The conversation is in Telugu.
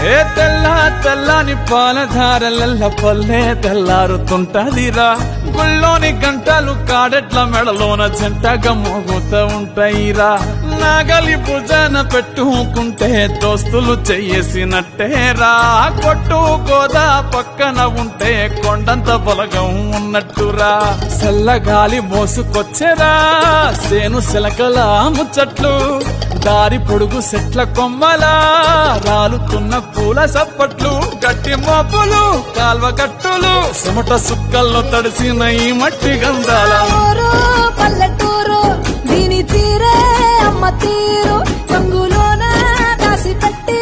ఏ తెల్లని పాలధారలల్ల పల్లె తెల్లారుతుంటదిరా గుళ్ళోని గంటలు కాడెట్ల మెడలోన జంటగా మోగుతూ ఉంటాయిరా నాగలి భుజాన పెట్టుకుంటే దోస్తులు చెయ్యేసినట్టేరా కొట్టు గోదా పక్కన ఉంటే కొండంత బలగం ఉన్నట్టురా చల్లగాలి మోసుకొచ్చేరా సేను శిలకల ముచ్చట్లు దారి పొడుగు చెట్ల కొమ్మలా రాలుతున్న పూల సప్పట్లు గట్టి మోపులు కాల్వ గట్టులు చెమట సుక్కల్లో తడిసిన ఈ మట్టి గంధాల పల్లెటూరు దీని తీరే అమ్మ తీరు రంగులోన దాసి పట్టి